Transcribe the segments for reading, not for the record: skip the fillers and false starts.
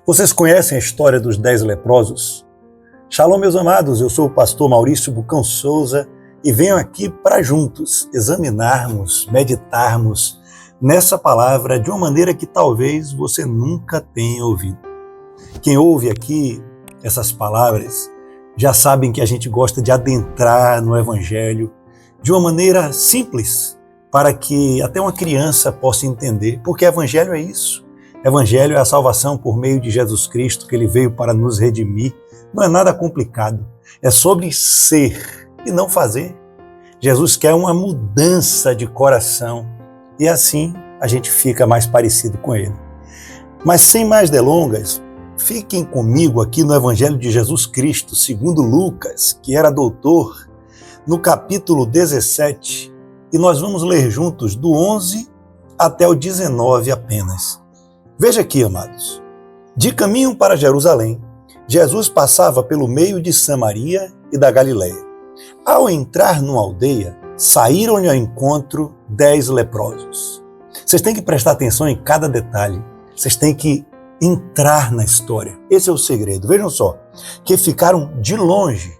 Vocês conhecem a história dos 10 leprosos? Shalom, meus amados, eu sou o pastor Maurício Bucão Souza e venho aqui para juntos examinarmos, meditarmos nessa palavra de uma maneira que talvez você nunca tenha ouvido. Quem ouve aqui essas palavras já sabem que a gente gosta de adentrar no Evangelho de uma maneira simples, para que até uma criança possa entender, porque Evangelho é isso. Evangelho é a salvação por meio de Jesus Cristo, que Ele veio para nos redimir. Não é nada complicado, é sobre ser e não fazer. Jesus quer uma mudança de coração e assim a gente fica mais parecido com Ele. Mas sem mais delongas, fiquem comigo aqui no Evangelho de Jesus Cristo, segundo Lucas, que era doutor, no capítulo 17, e nós vamos ler juntos do 11 até o 19 apenas. Veja aqui, amados. De caminho para Jerusalém, Jesus passava pelo meio de Samaria e da Galileia. Ao entrar numa aldeia, saíram-lhe ao encontro 10 leprosos. Vocês têm que prestar atenção em cada detalhe. Vocês têm que entrar na história. Esse é o segredo. Vejam só, que ficaram de longe.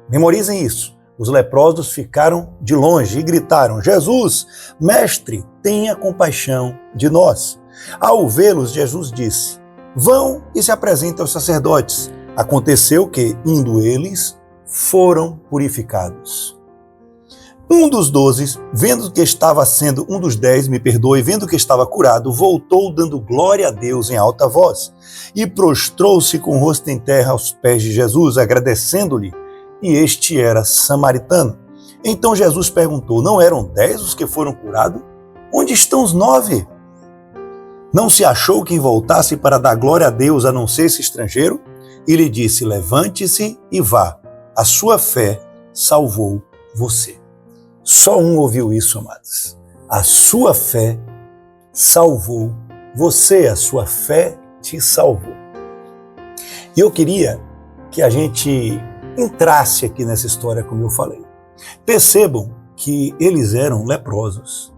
Memorizem isso. Os leprosos ficaram de longe e gritaram: Jesus, mestre, tenha compaixão de nós. Ao vê-los, Jesus disse: vão e se apresentem aos sacerdotes. Aconteceu que, indo eles, foram purificados. Um dos 12, vendo que estava sendo, um dos 10, vendo que estava curado, voltou dando glória a Deus em alta voz e prostrou-se com o rosto em terra aos pés de Jesus, agradecendo-lhe, e este era samaritano. Então Jesus perguntou: não eram 10 os que foram curados? Onde estão os 9? Não se achou quem voltasse para dar glória a Deus a não ser esse estrangeiro? E lhe disse: levante-se e vá, a sua fé salvou você. Só um ouviu isso, amados. A sua fé salvou você, a sua fé te salvou. E eu queria que a gente entrasse aqui nessa história, como eu falei. Percebam que eles eram leprosos.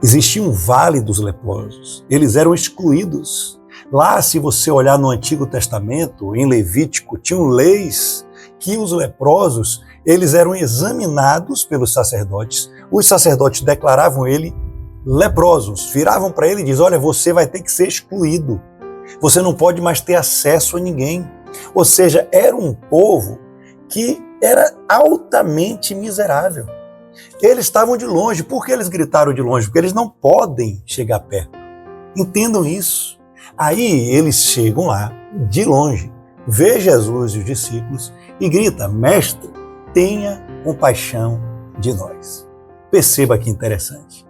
Existia um vale dos leprosos. Eles eram excluídos. Lá, se você olhar no Antigo Testamento, em Levítico, tinham leis que os leprosos, eles eram examinados pelos sacerdotes. Os sacerdotes declaravam ele leprosos, viravam para ele e diziam: olha, você vai ter que ser excluído. Você não pode mais ter acesso a ninguém. Ou seja, era um povo que era altamente miserável. Eles estavam de longe. Por que eles gritaram de longe? Porque eles não podem chegar perto. Entendam isso. Aí eles chegam lá, de longe, vê Jesus e os discípulos e grita: mestre, tenha compaixão de nós. Perceba que interessante.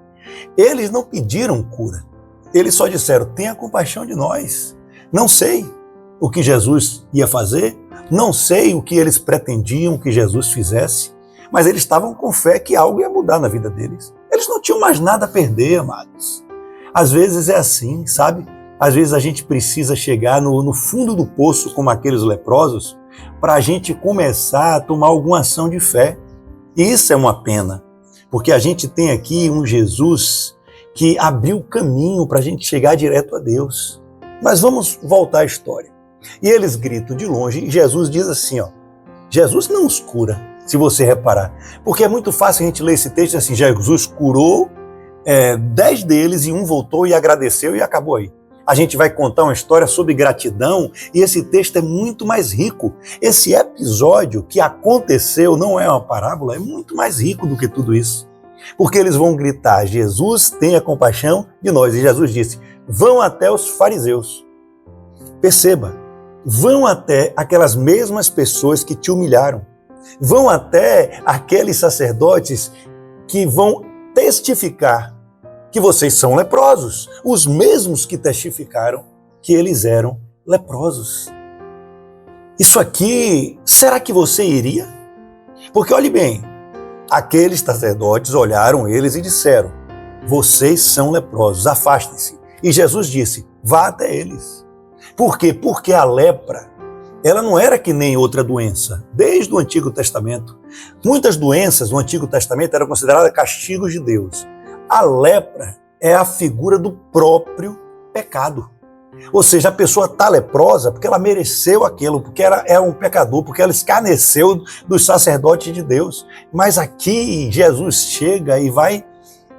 Eles não pediram cura. Eles só disseram: tenha compaixão de nós. Não sei o que Jesus ia fazer, não sei o que eles pretendiam que Jesus fizesse, mas eles estavam com fé que algo ia mudar na vida deles. Eles não tinham mais nada a perder, amados. Às vezes é assim, sabe? Às vezes a gente precisa chegar no fundo do poço, como aqueles leprosos, para a gente começar a tomar alguma ação de fé. E isso é uma pena, porque a gente tem aqui um Jesus que abriu o caminho para a gente chegar direto a Deus. Mas vamos voltar à história. E eles gritam de longe e Jesus diz assim, ó, Jesus não os cura, se você reparar. Porque é muito fácil a gente ler esse texto assim: Jesus curou 10 deles e um voltou e agradeceu e acabou aí. A gente vai contar uma história sobre gratidão e esse texto é muito mais rico. Esse episódio que aconteceu não é uma parábola, é muito mais rico do que tudo isso. Porque eles vão gritar: Jesus, tenha compaixão de nós. E Jesus disse: vão até os fariseus. Perceba, vão até aquelas mesmas pessoas que te humilharam. Vão até aqueles sacerdotes que vão testificar que vocês são leprosos, os mesmos que testificaram que eles eram leprosos. Isso aqui, será que você iria? Porque olhe bem, aqueles sacerdotes olharam eles e disseram: vocês são leprosos, afastem-se. E Jesus disse: vá até eles. Por quê? Porque a lepra, ela não era que nem outra doença. Desde o Antigo Testamento, muitas doenças no Antigo Testamento eram consideradas castigos de Deus. A lepra é a figura do próprio pecado. Ou seja, a pessoa está leprosa porque ela mereceu aquilo, porque ela é um pecador, porque ela escarneceu dos sacerdotes de Deus. Mas aqui Jesus chega e vai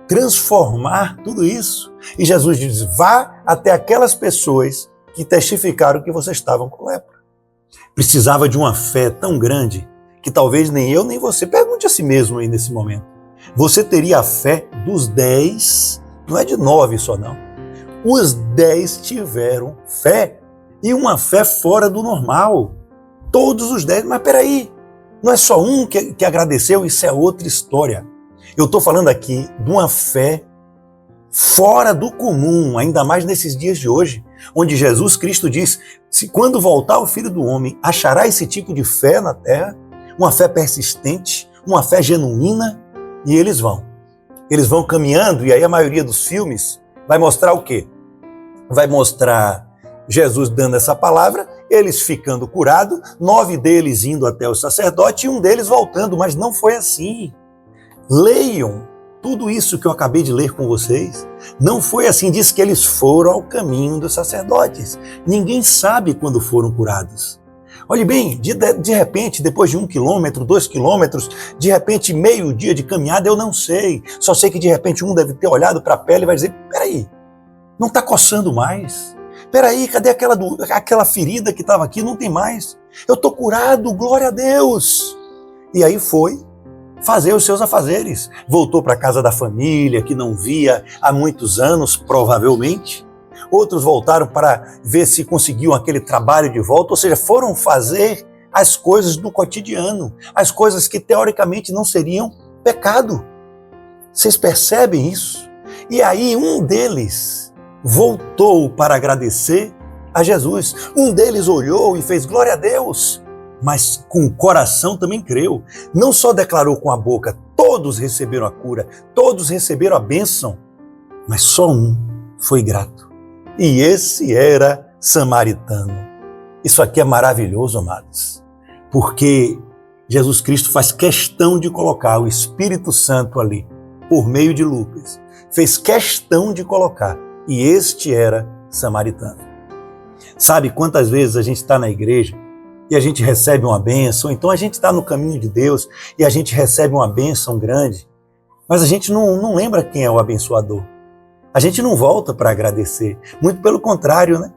transformar tudo isso. E Jesus diz, vá até aquelas pessoas que testificaram que vocês estavam com lepra. Precisava de uma fé tão grande que talvez nem eu nem você, pergunte a si mesmo aí nesse momento. Você teria a fé dos 10, não é de 9 só não. Os 10 tiveram fé, e uma fé fora do normal. Todos os 10, mas peraí, não é só um que agradeceu, isso é outra história. Eu estou falando aqui de uma fé fora do comum, ainda mais nesses dias de hoje, onde Jesus Cristo diz, se quando voltar o Filho do Homem, achará esse tipo de fé na terra, uma fé persistente, uma fé genuína, e eles vão caminhando, e aí a maioria dos filmes vai mostrar o quê? Vai mostrar Jesus dando essa palavra, eles ficando curados, 9 deles indo até o sacerdote e um deles voltando, mas não foi assim. Leiam tudo isso que eu acabei de ler com vocês. Não foi assim, diz que eles foram ao caminho dos sacerdotes. Ninguém sabe quando foram curados. Olhe bem, de repente, depois de 1 quilômetro, 2 quilômetros, de repente meio dia de caminhada, eu não sei. Só sei que de repente um deve ter olhado para a pele e vai dizer, peraí, não está coçando mais? Peraí, cadê aquela ferida que estava aqui? Não tem mais. Eu estou curado, glória a Deus. E aí foi fazer os seus afazeres. Voltou para a casa da família, que não via há muitos anos, provavelmente. Outros voltaram para ver se conseguiam aquele trabalho de volta, ou seja, foram fazer as coisas do cotidiano, as coisas que teoricamente não seriam pecado. Vocês percebem isso? E aí um deles voltou para agradecer a Jesus. Um deles olhou e fez glória a Deus, mas com o coração também creu. Não só declarou com a boca, todos receberam a cura, todos receberam a bênção, mas só um foi grato. E esse era samaritano. Isso aqui é maravilhoso, amados, porque Jesus Cristo faz questão de colocar o Espírito Santo ali, por meio de Lucas. Fez questão de colocar. E este era samaritano. Sabe quantas vezes a gente está na igreja e a gente recebe uma bênção, então a gente está no caminho de Deus e a gente recebe uma bênção grande, mas a gente não lembra quem é o abençoador. A gente não volta para agradecer. Muito pelo contrário, né?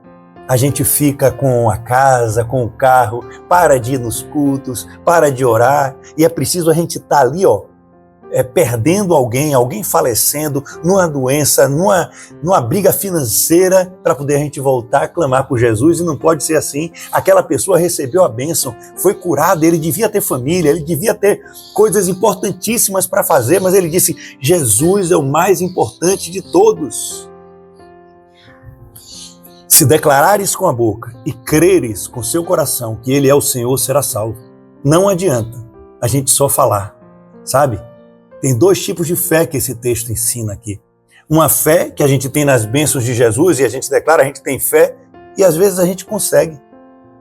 A gente fica com a casa, com o carro, para de ir nos cultos, para de orar, e é preciso a gente estar ali, perdendo alguém falecendo, numa doença, numa briga financeira, para poder a gente voltar a clamar por Jesus, e não pode ser assim. Aquela pessoa recebeu a bênção, foi curado, ele devia ter família, ele devia ter coisas importantíssimas para fazer, mas ele disse, Jesus é o mais importante de todos. Se declarares com a boca e creres com seu coração que ele é o Senhor, será salvo. Não adianta a gente só falar, sabe? Tem 2 tipos de fé que esse texto ensina aqui. Uma fé que a gente tem nas bênçãos de Jesus e a gente declara, a gente tem fé e às vezes a gente consegue.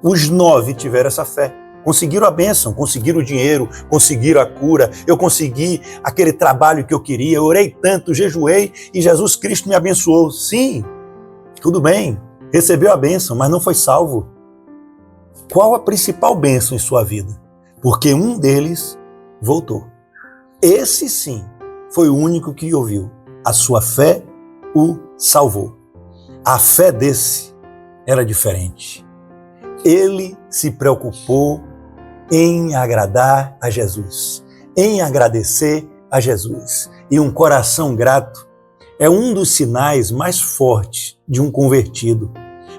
Os 9 tiveram essa fé. Conseguiram a bênção, conseguiram o dinheiro, conseguiram a cura. Eu consegui aquele trabalho que eu queria, eu orei tanto, jejuei e Jesus Cristo me abençoou. Sim, tudo bem, recebeu a bênção, mas não foi salvo. Qual a principal bênção em sua vida? Porque um deles voltou. Esse sim foi o único que ouviu. A sua fé o salvou. A fé desse era diferente. Ele se preocupou em agradar a Jesus, em agradecer a Jesus. E um coração grato é um dos sinais mais fortes de um convertido,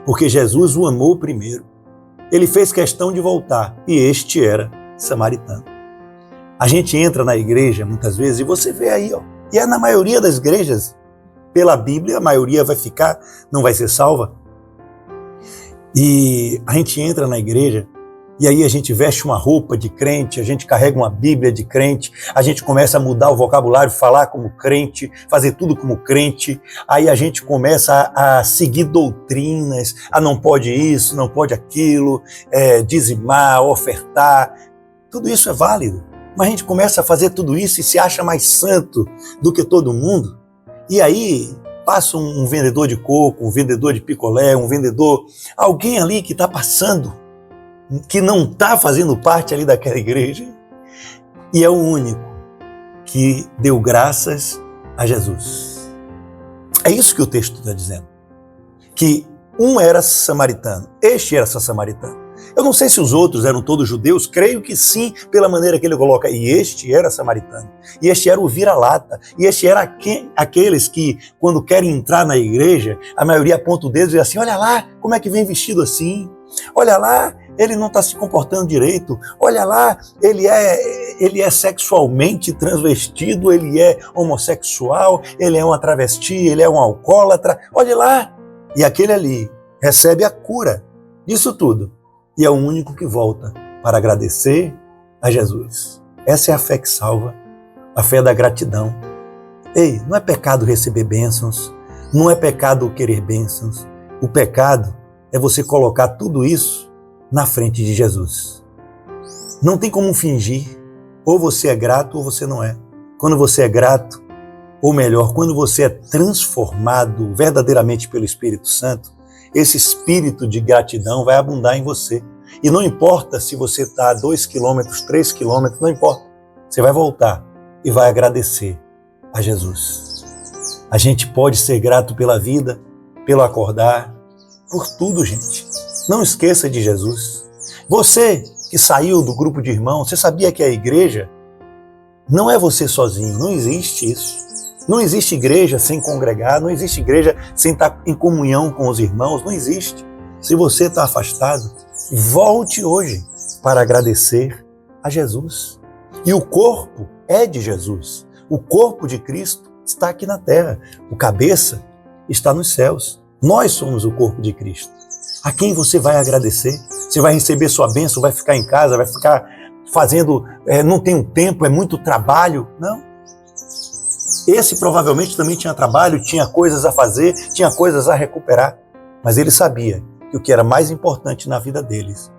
porque Jesus o amou primeiro. Ele fez questão de voltar e este era samaritano. A gente entra na igreja muitas vezes e você vê aí, e é na maioria das igrejas, pela Bíblia, a maioria vai ficar, não vai ser salva. E a gente entra na igreja e aí a gente veste uma roupa de crente, a gente carrega uma Bíblia de crente, a gente começa a mudar o vocabulário, falar como crente, fazer tudo como crente, aí a gente começa a seguir doutrinas, não pode isso, não pode aquilo, dizimar, ofertar, tudo isso é válido. Mas a gente começa a fazer tudo isso e se acha mais santo do que todo mundo. E aí passa um vendedor de coco, um vendedor de picolé, um vendedor, alguém ali que está passando, que não está fazendo parte ali daquela igreja, e é o único que deu graças a Jesus. É isso que o texto está dizendo. Que um era samaritano, este era samaritano. Eu não sei se os outros eram todos judeus, creio que sim, pela maneira que ele coloca. E este era samaritano. E este era o vira-lata. E este era aqueles que, quando querem entrar na igreja, a maioria aponta o dedo e diz assim, olha lá, como é que vem vestido assim? Olha lá, ele não está se comportando direito. Olha lá, ele é sexualmente transvestido, ele é homossexual, ele é uma travesti, ele é um alcoólatra. Olha lá. E aquele ali recebe a cura disso tudo. E é o único que volta para agradecer a Jesus. Essa é a fé que salva, a fé da gratidão. Ei, não é pecado receber bênçãos, não é pecado querer bênçãos. O pecado é você colocar tudo isso na frente de Jesus. Não tem como fingir, ou você é grato ou você não é. Quando você é grato, ou melhor, quando você é transformado verdadeiramente pelo Espírito Santo, esse espírito de gratidão vai abundar em você. E não importa se você está a 2 quilômetros, 3 quilômetros, não importa. Você vai voltar e vai agradecer a Jesus. A gente pode ser grato pela vida, pelo acordar, por tudo, gente. Não esqueça de Jesus. Você que saiu do grupo de irmãos, você sabia que a igreja não é você sozinho, não existe isso. Não existe igreja sem congregar, não existe igreja sem estar em comunhão com os irmãos, não existe. Se você está afastado, volte hoje para agradecer a Jesus. E o corpo é de Jesus. O corpo de Cristo está aqui na terra. O cabeça está nos céus. Nós somos o corpo de Cristo. A quem você vai agradecer? Você vai receber sua bênção, vai ficar em casa, vai ficar fazendo, não tem um tempo, é muito trabalho. Não. Esse provavelmente também tinha trabalho, tinha coisas a fazer, tinha coisas a recuperar. Mas ele sabia que o que era mais importante na vida deles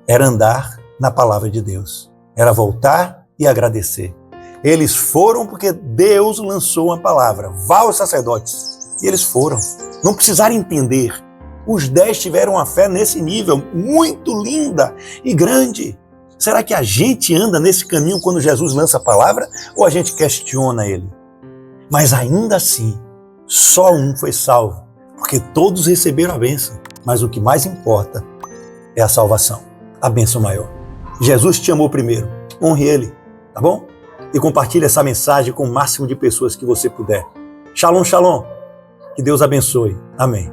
era andar na palavra de Deus. Era voltar e agradecer. Eles foram porque Deus lançou uma palavra. Vá aos sacerdotes. E eles foram. Não precisaram entender. Os 10 tiveram uma fé nesse nível, muito linda e grande. Será que a gente anda nesse caminho quando Jesus lança a palavra ou a gente questiona ele? Mas ainda assim, só um foi salvo, porque todos receberam a bênção. Mas o que mais importa é a salvação, a bênção maior. Jesus te amou primeiro, honre ele, tá bom? E compartilhe essa mensagem com o máximo de pessoas que você puder. Shalom, shalom. Que Deus abençoe. Amém.